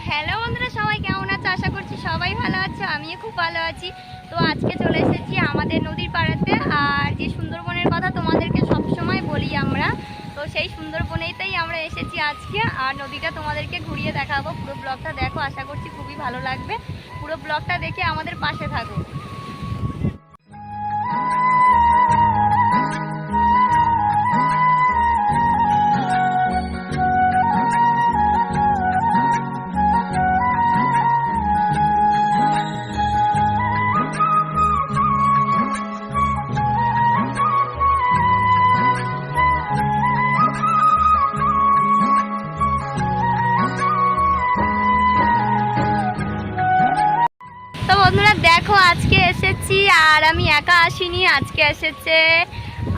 Hello বন্ধুরা, সবাই কেমন আছো? আশা করছি সবাই ভালো আছো, আমিও খুব ভালো আছি। তো আজকে চলে এসেছি আমাদের নদীর পাড়াতে। আর যে সুন্দরবনের কথা তোমাদেরকে সবসময় বলি আমরা, তো সেই সুন্দরবনেতেই আমরা এসেছি আজকে। আর নদীটা তোমাদেরকে ঘুরিয়ে দেখাবো। পুরো ব্লগটা দেখো, আশা করছি খুবই ভালো লাগবে। পুরো ব্লগটা দেখে আমাদের পাশে থাকো। তো বন্ধুরা দেখো, আজকে এসেছি আর আমি একা আসিনি। আজকে এসেছে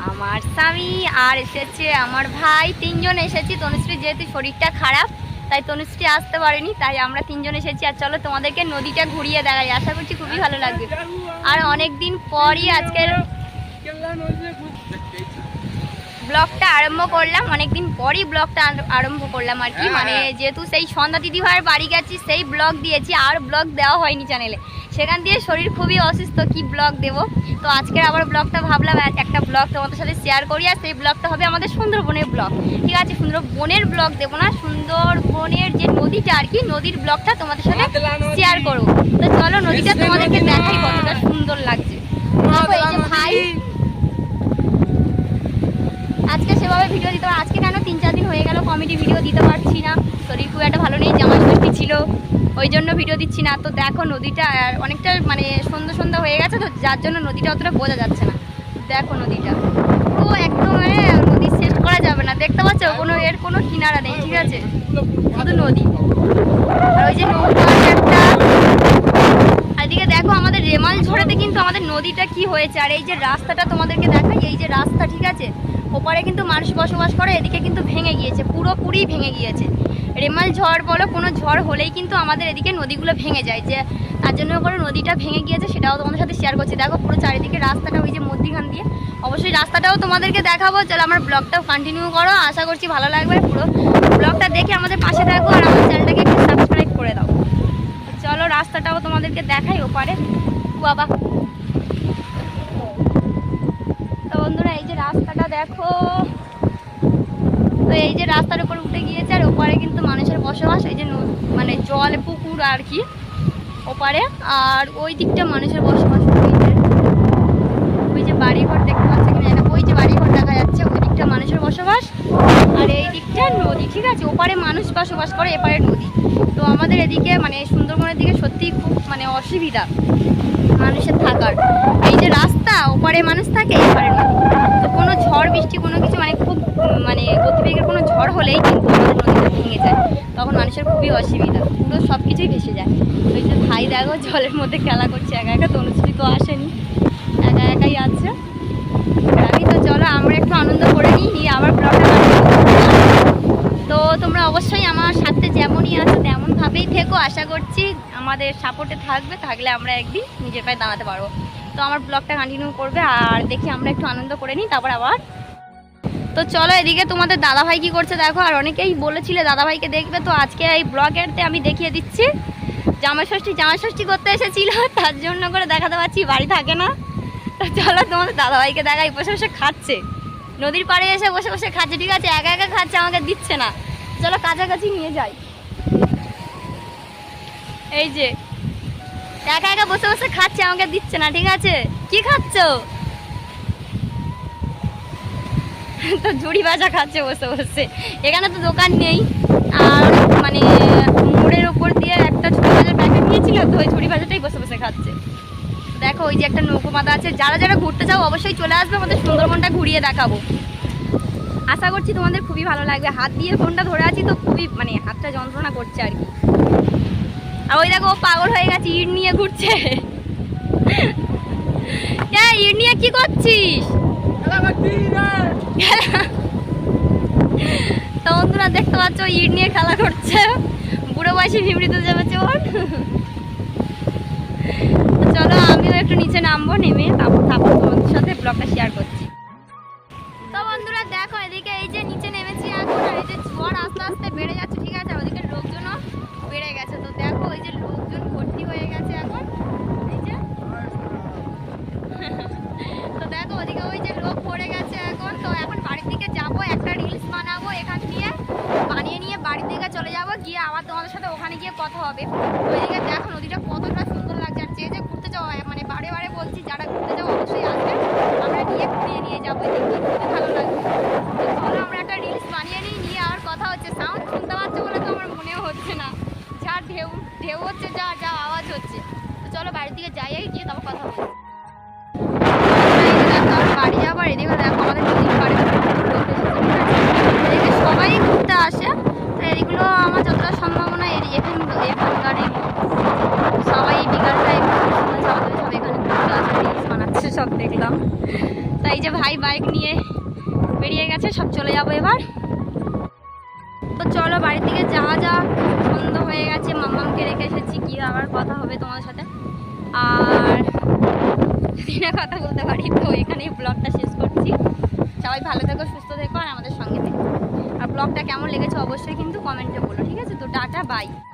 আমার স্বামী আর এসেছে আমার ভাই, তিনজন এসেছি। তনুশ্রী যেহেতু শরীরটা খারাপ, তাই তনুশ্রী আসতে পারেনি, তাই আমরা তিনজন এসেছি। আর চলো তোমাদেরকে নদীটা ঘুরিয়ে দেখাই, আশা করছি খুবই ভালো লাগবে। আর অনেক দিন পরই আজকের ব্লগটা আরম্ভ করলাম, অনেকদিন পরই ব্লগটা আরম্ভ করলাম আর কি। মানে যেহেতু সেই সন্ধ্যা দিদি ভাইয়ের বাড়ি গেছি, সেই ব্লগ দিয়েছি, আর ব্লগ দেওয়া হয়নি চ্যানেলে। সেখান দিয়ে শরীর খুবই অসুস্থ, কি ব্লগ দেবো। তো আজকের আবার ব্লগটা ভাবলাম একটা ব্লগ তোমাদের সাথে শেয়ার করি। আর সেই ব্লগটা হবে আমাদের সুন্দরবনের ব্লগ, ঠিক আছে? সুন্দরবনের ব্লগ দেবো না, সুন্দরবনের যে নদীটা আর কি, নদীর ব্লগটা তোমাদের সাথে শেয়ার করবো। তো চলো নদীটা তোমাদেরকে দেখাই কতটা সুন্দর লাগছে। এই যে ভাই আজকে সেভাবে ভিডিও দিতে পারছি, আজকে কেন 3-4 দিন হয়ে গেল কমেডি ভিডিও দিতে পারছি না। শরীর খুব একটা ভালো নেই, জামাই ষষ্ঠী ছিল, ওই জন্য ভিডিও দিচ্ছি না। তো দেখো নদীটা অনেকটা মানে সন্ধ্যা সন্ধ্যা হয়ে গেছে, তো যার জন্য নদীটা অতটা বোঝা যাচ্ছে না। দেখো নদীটা পুরো একদম নদী শেষ করা যাবে না, দেখতে পাচ্ছ? এর কোনো কিনারা নেই, ঠিক আছে? শুধু নদী। আর ওই যে নৌকা একটা, এদিকে দেখো আমাদের রেমাল ঝড়েতে কিন্তু আমাদের নদীটা কি হয়েছে। আর এই যে রাস্তাটা তোমাদেরকে দেখাই, এই যে রাস্তা, ঠিক আছে? ওপারে কিন্তু মানুষ বসবাস করে, এদিকে কিন্তু ভেঙে গিয়েছে, পুরোপুরি ভেঙে গিয়েছে। রেমাল ঝড় বলো, কোনো ঝড় হলেই কিন্তু আমাদের এদিকে নদীগুলো ভেঙে যায়, যে তার জন্য করে নদীটা ভেঙে গিয়েছে, সেটাও তোমাদের সাথে শেয়ার করছি। দেখো পুরো চারিদিকে রাস্তাটা, ওই যে মধ্যিখান দিয়ে। অবশ্যই রাস্তাটাও তোমাদেরকে দেখাবো। চলো আমার ব্লগটাও কন্টিনিউ করো, আশা করছি ভালো লাগবে। পুরো ব্লগটা দেখে আমাদের পাশে থাকো আর আমার চ্যানেলটাকে একটু সাবস্ক্রাইব করে দাও। চলো রাস্তাটাও তোমাদেরকে দেখাই ওপারে। বাবা, তো বন্ধুরা এই যে রাস্তাটা দেখো, তো এই যে রাস্তার উপর উঠে গিয়েছে। আর ওপারে কিন্তু মানুষের বসবাস, এই যে মানে জল পুকুর আর কি ওপারে। আর ওই দিকটা মানুষের বসবাস, ওই যে বাড়িঘর দেখতে পাচ্ছে কিনা এটা, ওই যে বাড়িঘর দেখা যাচ্ছে, ওই দিকটা মানুষের বসবাস। আর এই দিকটা নদী, ঠিক আছে? ওপারে মানুষ বসবাস করে, এপারে নদী। তো আমাদের এদিকে মানে সুন্দরবনের দিকে সত্যিই খুব মানে অসুবিধা মানুষের থাকার। এই যে রাস্তা, ওপারে মানুষ থাকে, এপারে নদী। তো কোনো ঝড় বৃষ্টি কোনো কিছু মানে খুব মানে গতিবেগের কোনো ঝড় হলেই কিন্তু আমাদের নদীটা ভেঙে যায়, তখন মানুষের খুবই অসুবিধা, পুরো সব কিছুই ভেসে যায়। ওই যে ভাই দেখো জলের মধ্যে খেলা করছে একা একা, তনুশ্রী তো আসেনি, একা একাই আছে। আমি তো চলো আমরা একটু আনন্দ করে নিই, আবার ব্লগটা। তো তোমরা অবশ্যই আমার সাথে যেমনই আছো তেমনভাবেই থেকো, আশা করছি আমাদের সাপোর্টে থাকলে আমরা একদিন নিজের পায়ে দাঁড়াতে পারবো। তো আমার ব্লগটা কন্টিনিউ করবে আর দেখি আমরা একটু আনন্দ করে নিই, তারপর আবার। তো চলো এদিকে তোমাদের দাদাভাই কি করছে দেখো। আর অনেকেই বলেছিলে দাদাভাইকে দেখবে, তো আজকে এই ব্লগেরতে আমি দেখিয়ে দিচ্ছি। জামাই ষষ্ঠী করতে এসেছিল, তার জন্য করে দেখাতে পারছি, বাড়ি থাকে না। তো চলো তোমাদের দাদাভাইকে দেখাই, বসে বসে খাচ্ছে, নদীর পাড়ে এসে বসে বসে খাচ্ছে, ঠিক আছে? একা একা খাচ্ছে, আমাকে দিচ্ছে না। চলো কাছাকাছি নিয়ে যাই। এই যে একা একা বসে বসে খাচ্ছে, আমাকে দিচ্ছে না, ঠিক আছে? কি খাচ্ছ? তো ঝুড়ি ভাজা খাচ্ছে বসে বসে। এখানে তো দোকান নেই, আর মানে মোড়ের ওপর দিয়ে একটা ঝুড়ি ভাজার প্যাকেট নিয়েছিল, তো ওই ঝুড়ি ভাজাটাই বসে বসে খাচ্ছে। দেখো ওই যে একটা নৌকো বাঁধা আছে, যারা যারা ঘুরতে চাও অবশ্যই চলে আসবে, আমাদের সুন্দরবনটা ঘুরিয়ে দেখাবো। আশা করছি তোমাদের খুবই ভালো লাগবে। হাত দিয়ে ফোনটা ধরে আছি তো খুবই মানে হাতটা যন্ত্রণা করছে আর কি। আর ওই দেখো পাগল হয়ে গেছে, ইট নিয়ে ঘুরছে। ইট নিয়ে কি করছিস? তো বন্ধুরা দেখতে পাচ্ছ ইট নিয়ে খেলা করছে, বুড়ো বয়সে বিমৃত যাবে ওর। চলো আমিও একটু নিচে নামবো, নেমে তারপর তোমাদের সাথে ব্লগটা শেয়ার করছি। তো বন্ধুরা দেখো এদিকে এই যে নিচে নেমেছি এখন, আর এই যে ঝড় আস্তে আস্তে বেড়ে যাচ্ছে, ঠিক আছে? ওদিকে লোকজনও বেড়ে গেছে। চলে যাবো, গিয়ে আবার তোমাদের সাথে ওখানে গিয়ে কথা হবে। ওইদিকে দেখো নদীটা কতটা সুন্দর লাগছে। আর যে যে ঘুরতে যাওয়া মানে বারে বারে বলছি যারা ঘুরতে যাও অবশ্যই আসবে, আমরা গিয়ে ঘুরিয়ে নিয়ে যাবো, এদিকে ঘুরতে ভালো লাগবে। তো চলো আমরা একটা রিলস বানিয়ে নিয়ে আর কথা হচ্ছে। সাউন্ড শুনতে পাচ্ছ বলে তো আমার মনেও হচ্ছে না, যা ঢেউ ঢেউ হচ্ছে, যা যা আওয়াজ হচ্ছে। তো চলো বাড়ির দিকে যাই, গিয়ে তারপর কথা বলবো। বাড়ি যাবার এদিকে দেখো আমাদের নদীর পাড়ে এদিকে সবাই ঘুরতে আসে। তো এদিকগুলো আমার যতটা সম্ভাবনা এখানকারই সবাই বিকাল টাইম সব এখানে ঘুরতে আসে, রিলস বানাচ্ছে সব দেখলাম। তাই যে ভাই বাইক নিয়ে বেরিয়ে গেছে, সব চলে যাবো এবার। তো চলো বাড়ির দিকে যাওয়া যাক, সন্ধ্যা হয়ে গেছে, মাম্মামকে রেখে এসেছি, গিয়ে আবার কথা হবে তোমাদের সাথে। আর দিনে কথা বলতে পারি। তো এখানেই ব্লগটা শেষ করছি। সবাই ভালো থেকো, সুস্থ থেকো আর আমাদের সঙ্গে থেকো। আর ব্লগটা কেমন লেগেছে অবশ্যই কিন্তু কমেন্টে বলো, ঠিক আছে? তো টাটা, বাই।